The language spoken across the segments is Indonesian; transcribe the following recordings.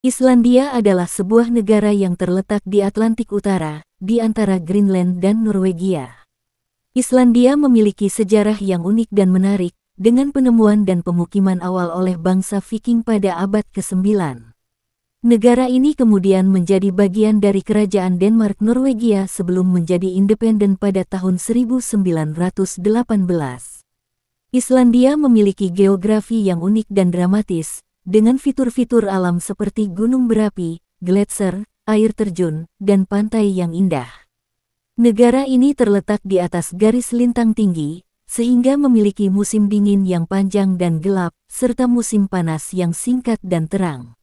Islandia adalah sebuah negara yang terletak di Atlantik Utara, di antara Greenland dan Norwegia. Islandia memiliki sejarah yang unik dan menarik, dengan penemuan dan pemukiman awal oleh bangsa Viking pada abad ke-9. Negara ini kemudian menjadi bagian dari Kerajaan Denmark-Norwegia sebelum menjadi independen pada tahun 1918. Islandia memiliki geografi yang unik dan dramatis, dengan fitur-fitur alam seperti gunung berapi, gletser, air terjun, dan pantai yang indah. Negara ini terletak di atas garis lintang tinggi, sehingga memiliki musim dingin yang panjang dan gelap, serta musim panas yang singkat dan terang.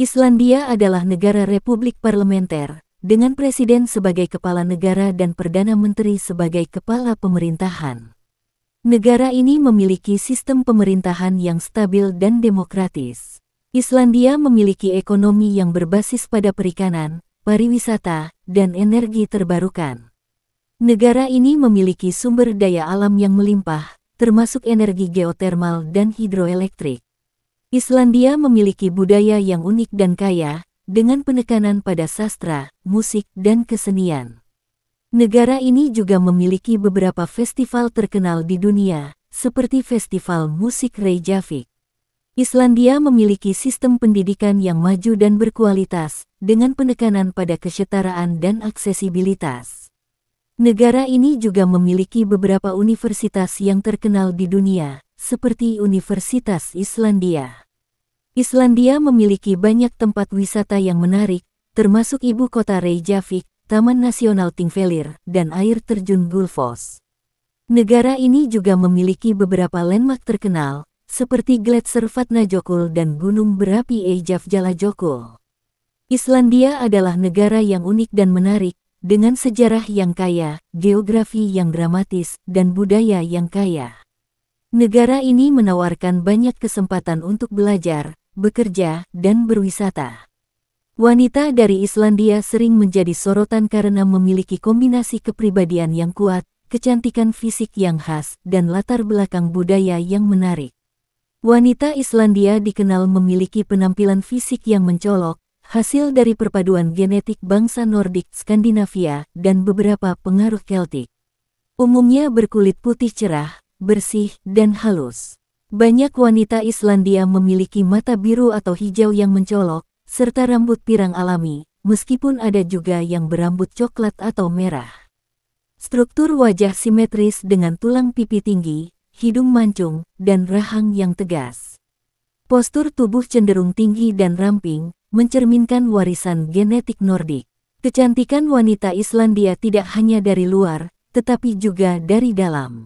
Islandia adalah negara republik parlementer, dengan presiden sebagai kepala negara dan perdana menteri sebagai kepala pemerintahan. Negara ini memiliki sistem pemerintahan yang stabil dan demokratis. Islandia memiliki ekonomi yang berbasis pada perikanan, pariwisata, dan energi terbarukan. Negara ini memiliki sumber daya alam yang melimpah, termasuk energi geotermal dan hidroelektrik. Islandia memiliki budaya yang unik dan kaya, dengan penekanan pada sastra, musik, dan kesenian. Negara ini juga memiliki beberapa festival terkenal di dunia, seperti Festival Musik Reykjavik. Islandia memiliki sistem pendidikan yang maju dan berkualitas, dengan penekanan pada kesetaraan dan aksesibilitas. Negara ini juga memiliki beberapa universitas yang terkenal di dunia, seperti Universitas Islandia. Islandia memiliki banyak tempat wisata yang menarik, termasuk ibu kota Reykjavik, Taman Nasional Thingvellir, dan air terjun Gullfoss. Negara ini juga memiliki beberapa landmark terkenal, seperti Gletser Vatnajökull dan gunung berapi Eyjafjallajökull. Islandia adalah negara yang unik dan menarik, dengan sejarah yang kaya, geografi yang dramatis, dan budaya yang kaya. Negara ini menawarkan banyak kesempatan untuk belajar, bekerja, dan berwisata. Wanita dari Islandia sering menjadi sorotan karena memiliki kombinasi kepribadian yang kuat, kecantikan fisik yang khas, dan latar belakang budaya yang menarik. Wanita Islandia dikenal memiliki penampilan fisik yang mencolok, hasil dari perpaduan genetik bangsa Nordik Skandinavia dan beberapa pengaruh Keltik. Umumnya berkulit putih cerah, bersih, dan halus. Banyak wanita Islandia memiliki mata biru atau hijau yang mencolok, serta rambut pirang alami, meskipun ada juga yang berambut coklat atau merah. Struktur wajah simetris dengan tulang pipi tinggi, hidung mancung, dan rahang yang tegas. Postur tubuh cenderung tinggi dan ramping, mencerminkan warisan genetik Nordik. Kecantikan wanita Islandia tidak hanya dari luar, tetapi juga dari dalam.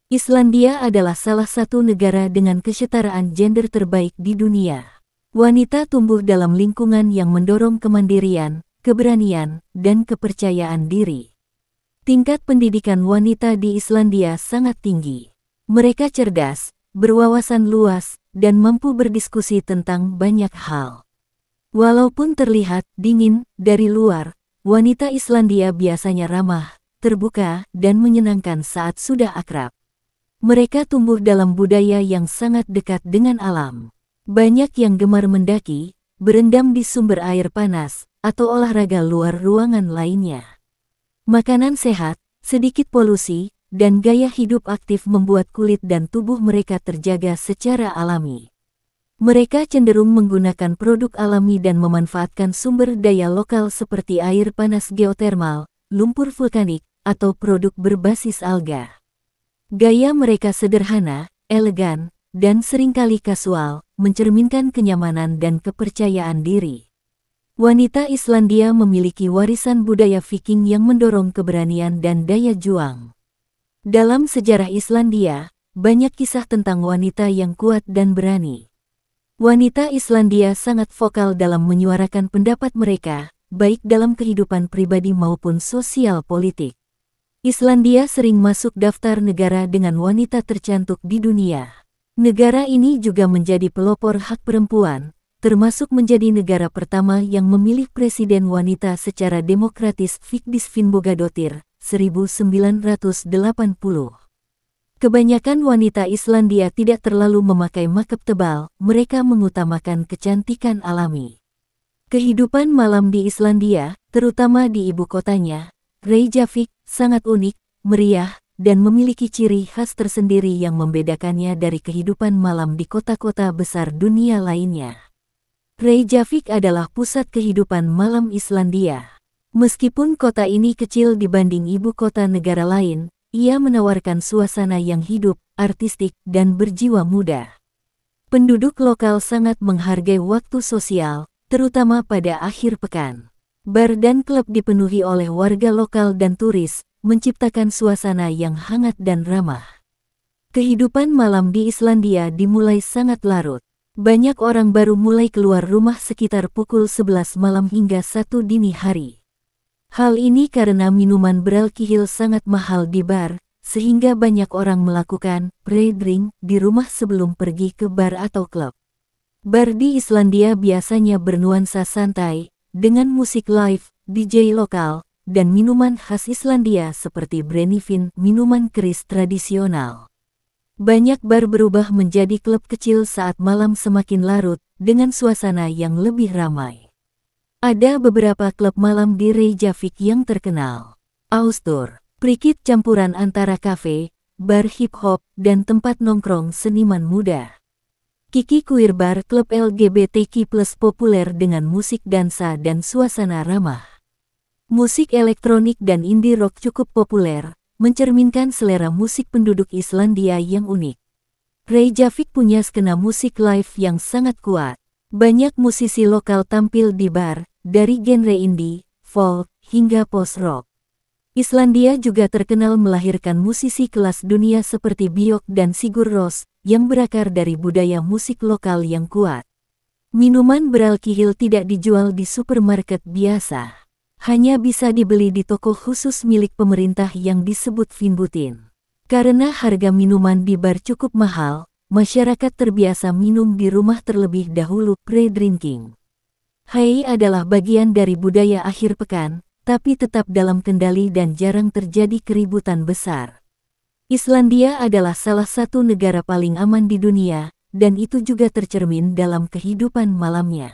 Islandia adalah salah satu negara dengan kesetaraan gender terbaik di dunia. Wanita tumbuh dalam lingkungan yang mendorong kemandirian, keberanian, dan kepercayaan diri. Tingkat pendidikan wanita di Islandia sangat tinggi. Mereka cerdas, berwawasan luas, dan mampu berdiskusi tentang banyak hal. Walaupun terlihat dingin dari luar, wanita Islandia biasanya ramah, terbuka, dan menyenangkan saat sudah akrab. Mereka tumbuh dalam budaya yang sangat dekat dengan alam. Banyak yang gemar mendaki, berendam di sumber air panas, atau olahraga luar ruangan lainnya. Makanan sehat, sedikit polusi, dan gaya hidup aktif membuat kulit dan tubuh mereka terjaga secara alami. Mereka cenderung menggunakan produk alami dan memanfaatkan sumber daya lokal seperti air panas geotermal, lumpur vulkanik, atau produk berbasis alga. Gaya mereka sederhana, elegan, dan seringkali kasual, mencerminkan kenyamanan dan kepercayaan diri. Wanita Islandia memiliki warisan budaya Viking yang mendorong keberanian dan daya juang. Dalam sejarah Islandia, banyak kisah tentang wanita yang kuat dan berani. Wanita Islandia sangat vokal dalam menyuarakan pendapat mereka, baik dalam kehidupan pribadi maupun sosial politik. Islandia sering masuk daftar negara dengan wanita tercantik di dunia. Negara ini juga menjadi pelopor hak perempuan, termasuk menjadi negara pertama yang memilih presiden wanita secara demokratis Vigdis Finnbogadottir, 1980. Kebanyakan wanita Islandia tidak terlalu memakai makeup tebal, mereka mengutamakan kecantikan alami. Kehidupan malam di Islandia, terutama di ibu kotanya, Reykjavik, sangat unik, meriah, dan memiliki ciri khas tersendiri yang membedakannya dari kehidupan malam di kota-kota besar dunia lainnya. Reykjavik adalah pusat kehidupan malam Islandia. Meskipun kota ini kecil dibanding ibu kota negara lain, ia menawarkan suasana yang hidup, artistik, dan berjiwa muda. Penduduk lokal sangat menghargai waktu sosial, terutama pada akhir pekan. Bar dan klub dipenuhi oleh warga lokal dan turis, menciptakan suasana yang hangat dan ramah. Kehidupan malam di Islandia dimulai sangat larut. Banyak orang baru mulai keluar rumah sekitar pukul 11 malam hingga 1 dini hari. Hal ini karena minuman beralkohol sangat mahal di bar, sehingga banyak orang melakukan pre-drink di rumah sebelum pergi ke bar atau klub. Bar di Islandia biasanya bernuansa santai, dengan musik live, DJ lokal, dan minuman khas Islandia seperti brennivin, minuman keris tradisional. Banyak bar berubah menjadi klub kecil saat malam semakin larut, dengan suasana yang lebih ramai. Ada beberapa klub malam di Reykjavik yang terkenal. Austur, prikit campuran antara kafe, bar hip-hop, dan tempat nongkrong seniman muda. Kiki Queer Bar, klub LGBTQ+ populer dengan musik dansa dan suasana ramah. Musik elektronik dan indie rock cukup populer, mencerminkan selera musik penduduk Islandia yang unik. Reykjavik punya skena musik live yang sangat kuat. Banyak musisi lokal tampil di bar, dari genre indie, folk, hingga post-rock. Islandia juga terkenal melahirkan musisi kelas dunia seperti Björk dan Sigur Rós, yang berakar dari budaya musik lokal yang kuat. Minuman beralkohol tidak dijual di supermarket biasa. Hanya bisa dibeli di toko khusus milik pemerintah yang disebut Vinbutin. Karena harga minuman di bar cukup mahal, masyarakat terbiasa minum di rumah terlebih dahulu pre-drinking. Hai adalah bagian dari budaya akhir pekan, tapi tetap dalam kendali dan jarang terjadi keributan besar. Islandia adalah salah satu negara paling aman di dunia, dan itu juga tercermin dalam kehidupan malamnya.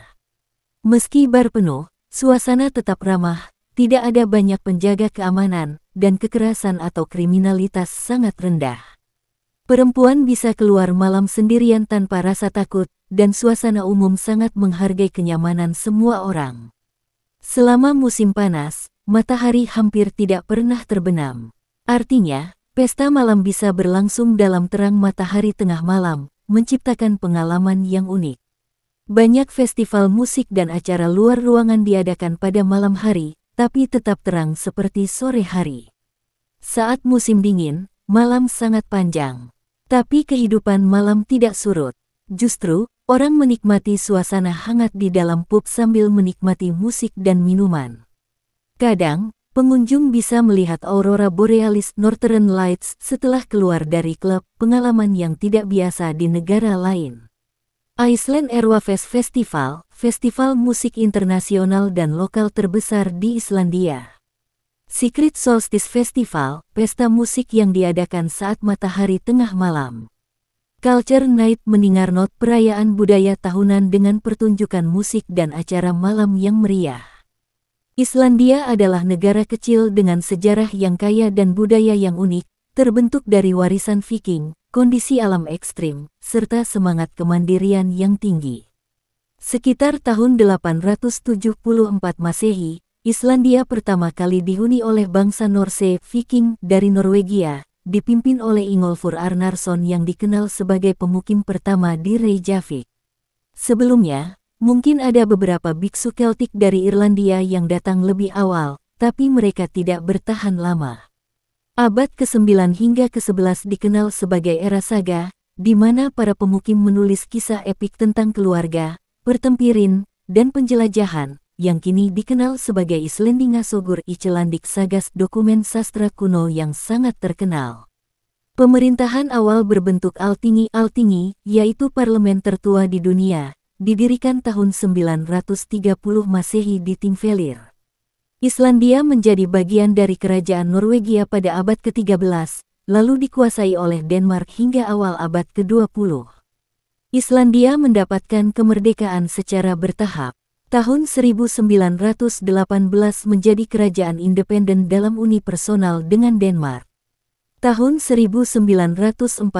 Meski bar penuh, suasana tetap ramah, tidak ada banyak penjaga keamanan, dan kekerasan atau kriminalitas sangat rendah. Perempuan bisa keluar malam sendirian tanpa rasa takut, dan suasana umum sangat menghargai kenyamanan semua orang. Selama musim panas, matahari hampir tidak pernah terbenam. Artinya, pesta malam bisa berlangsung dalam terang matahari tengah malam, menciptakan pengalaman yang unik. Banyak festival musik dan acara luar ruangan diadakan pada malam hari, tapi tetap terang seperti sore hari. Saat musim dingin, malam sangat panjang. Tapi kehidupan malam tidak surut. Justru, orang menikmati suasana hangat di dalam pub sambil menikmati musik dan minuman. Kadang, pengunjung bisa melihat aurora borealis Northern Lights setelah keluar dari klub, pengalaman yang tidak biasa di negara lain. Iceland Airwaves Festival, festival musik internasional dan lokal terbesar di Islandia. Secret Solstice Festival, pesta musik yang diadakan saat matahari tengah malam. Culture Night Meningarnot, perayaan budaya tahunan dengan pertunjukan musik dan acara malam yang meriah. Islandia adalah negara kecil dengan sejarah yang kaya dan budaya yang unik, terbentuk dari warisan Viking, kondisi alam ekstrim, serta semangat kemandirian yang tinggi. Sekitar tahun 874 Masehi, Islandia pertama kali dihuni oleh bangsa Norse Viking dari Norwegia, dipimpin oleh Ingolfur Arnarson yang dikenal sebagai pemukim pertama di Reykjavik. Sebelumnya, mungkin ada beberapa biksu Keltik dari Irlandia yang datang lebih awal, tapi mereka tidak bertahan lama. Abad ke-9 hingga ke-11 dikenal sebagai era saga, di mana para pemukim menulis kisah epik tentang keluarga, pertempuran, dan penjelajahan, yang kini dikenal sebagai Islendingasogur Icelandic Sagas, dokumen sastra kuno yang sangat terkenal. Pemerintahan awal berbentuk Altingi, yaitu parlemen tertua di dunia, didirikan tahun 930 Masehi di Thingvellir. Islandia menjadi bagian dari kerajaan Norwegia pada abad ke-13, lalu dikuasai oleh Denmark hingga awal abad ke-20. Islandia mendapatkan kemerdekaan secara bertahap. Tahun 1918 menjadi kerajaan independen dalam uni personal dengan Denmark. Tahun 1944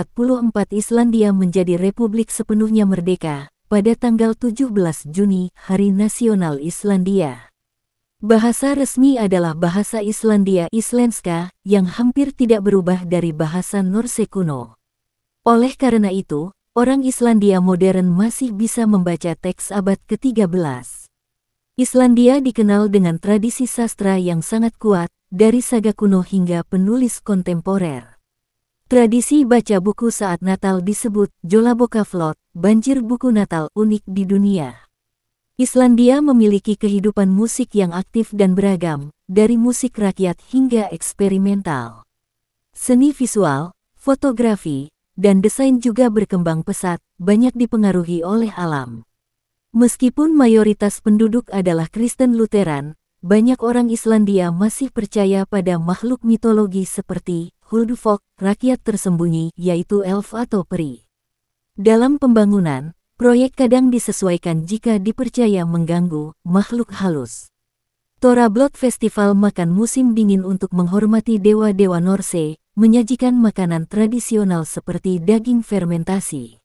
Islandia menjadi republik sepenuhnya merdeka, pada tanggal 17 Juni, Hari Nasional Islandia. Bahasa resmi adalah bahasa Islandia Islenska, yang hampir tidak berubah dari bahasa Norse kuno. Oleh karena itu, orang Islandia modern masih bisa membaca teks abad ke-13. Islandia dikenal dengan tradisi sastra yang sangat kuat, dari saga kuno hingga penulis kontemporer. Tradisi baca buku saat Natal disebut Jolabokaflot, banjir buku Natal unik di dunia. Islandia memiliki kehidupan musik yang aktif dan beragam, dari musik rakyat hingga eksperimental. Seni visual, fotografi, dan desain juga berkembang pesat, banyak dipengaruhi oleh alam. Meskipun mayoritas penduduk adalah Kristen Lutheran, banyak orang Islandia masih percaya pada makhluk mitologi seperti Huldufólk, rakyat tersembunyi, yaitu elf atau peri. Dalam pembangunan, proyek kadang disesuaikan jika dipercaya mengganggu makhluk halus. Thorablood Festival makan musim dingin untuk menghormati dewa-dewa Norse, menyajikan makanan tradisional seperti daging fermentasi.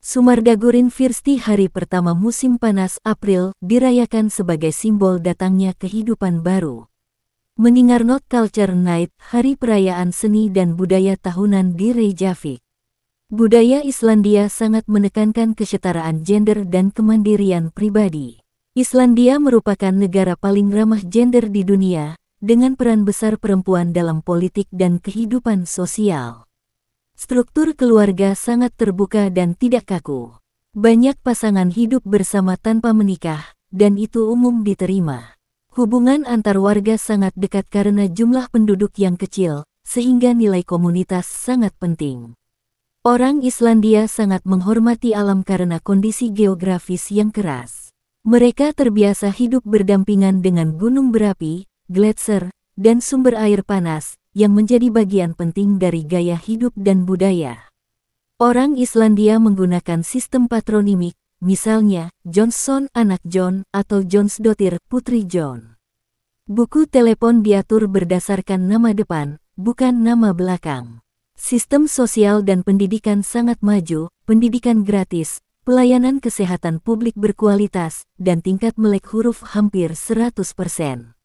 Sumardagurin Firsti hari pertama musim panas April dirayakan sebagai simbol datangnya kehidupan baru. Meningarnot Culture Night, hari perayaan seni dan budaya tahunan di Reykjavik. Budaya Islandia sangat menekankan kesetaraan gender dan kemandirian pribadi. Islandia merupakan negara paling ramah gender di dunia, dengan peran besar perempuan dalam politik dan kehidupan sosial. Struktur keluarga sangat terbuka dan tidak kaku. Banyak pasangan hidup bersama tanpa menikah, dan itu umum diterima. Hubungan antar warga sangat dekat karena jumlah penduduk yang kecil, sehingga nilai komunitas sangat penting. Orang Islandia sangat menghormati alam karena kondisi geografis yang keras. Mereka terbiasa hidup berdampingan dengan gunung berapi, gletser, dan sumber air panas, yang menjadi bagian penting dari gaya hidup dan budaya. Orang Islandia menggunakan sistem patronimik, misalnya Johnson anak John atau Jonsdottir putri John. Buku telepon diatur berdasarkan nama depan, bukan nama belakang. Sistem sosial dan pendidikan sangat maju, pendidikan gratis, pelayanan kesehatan publik berkualitas, dan tingkat melek huruf hampir 100%.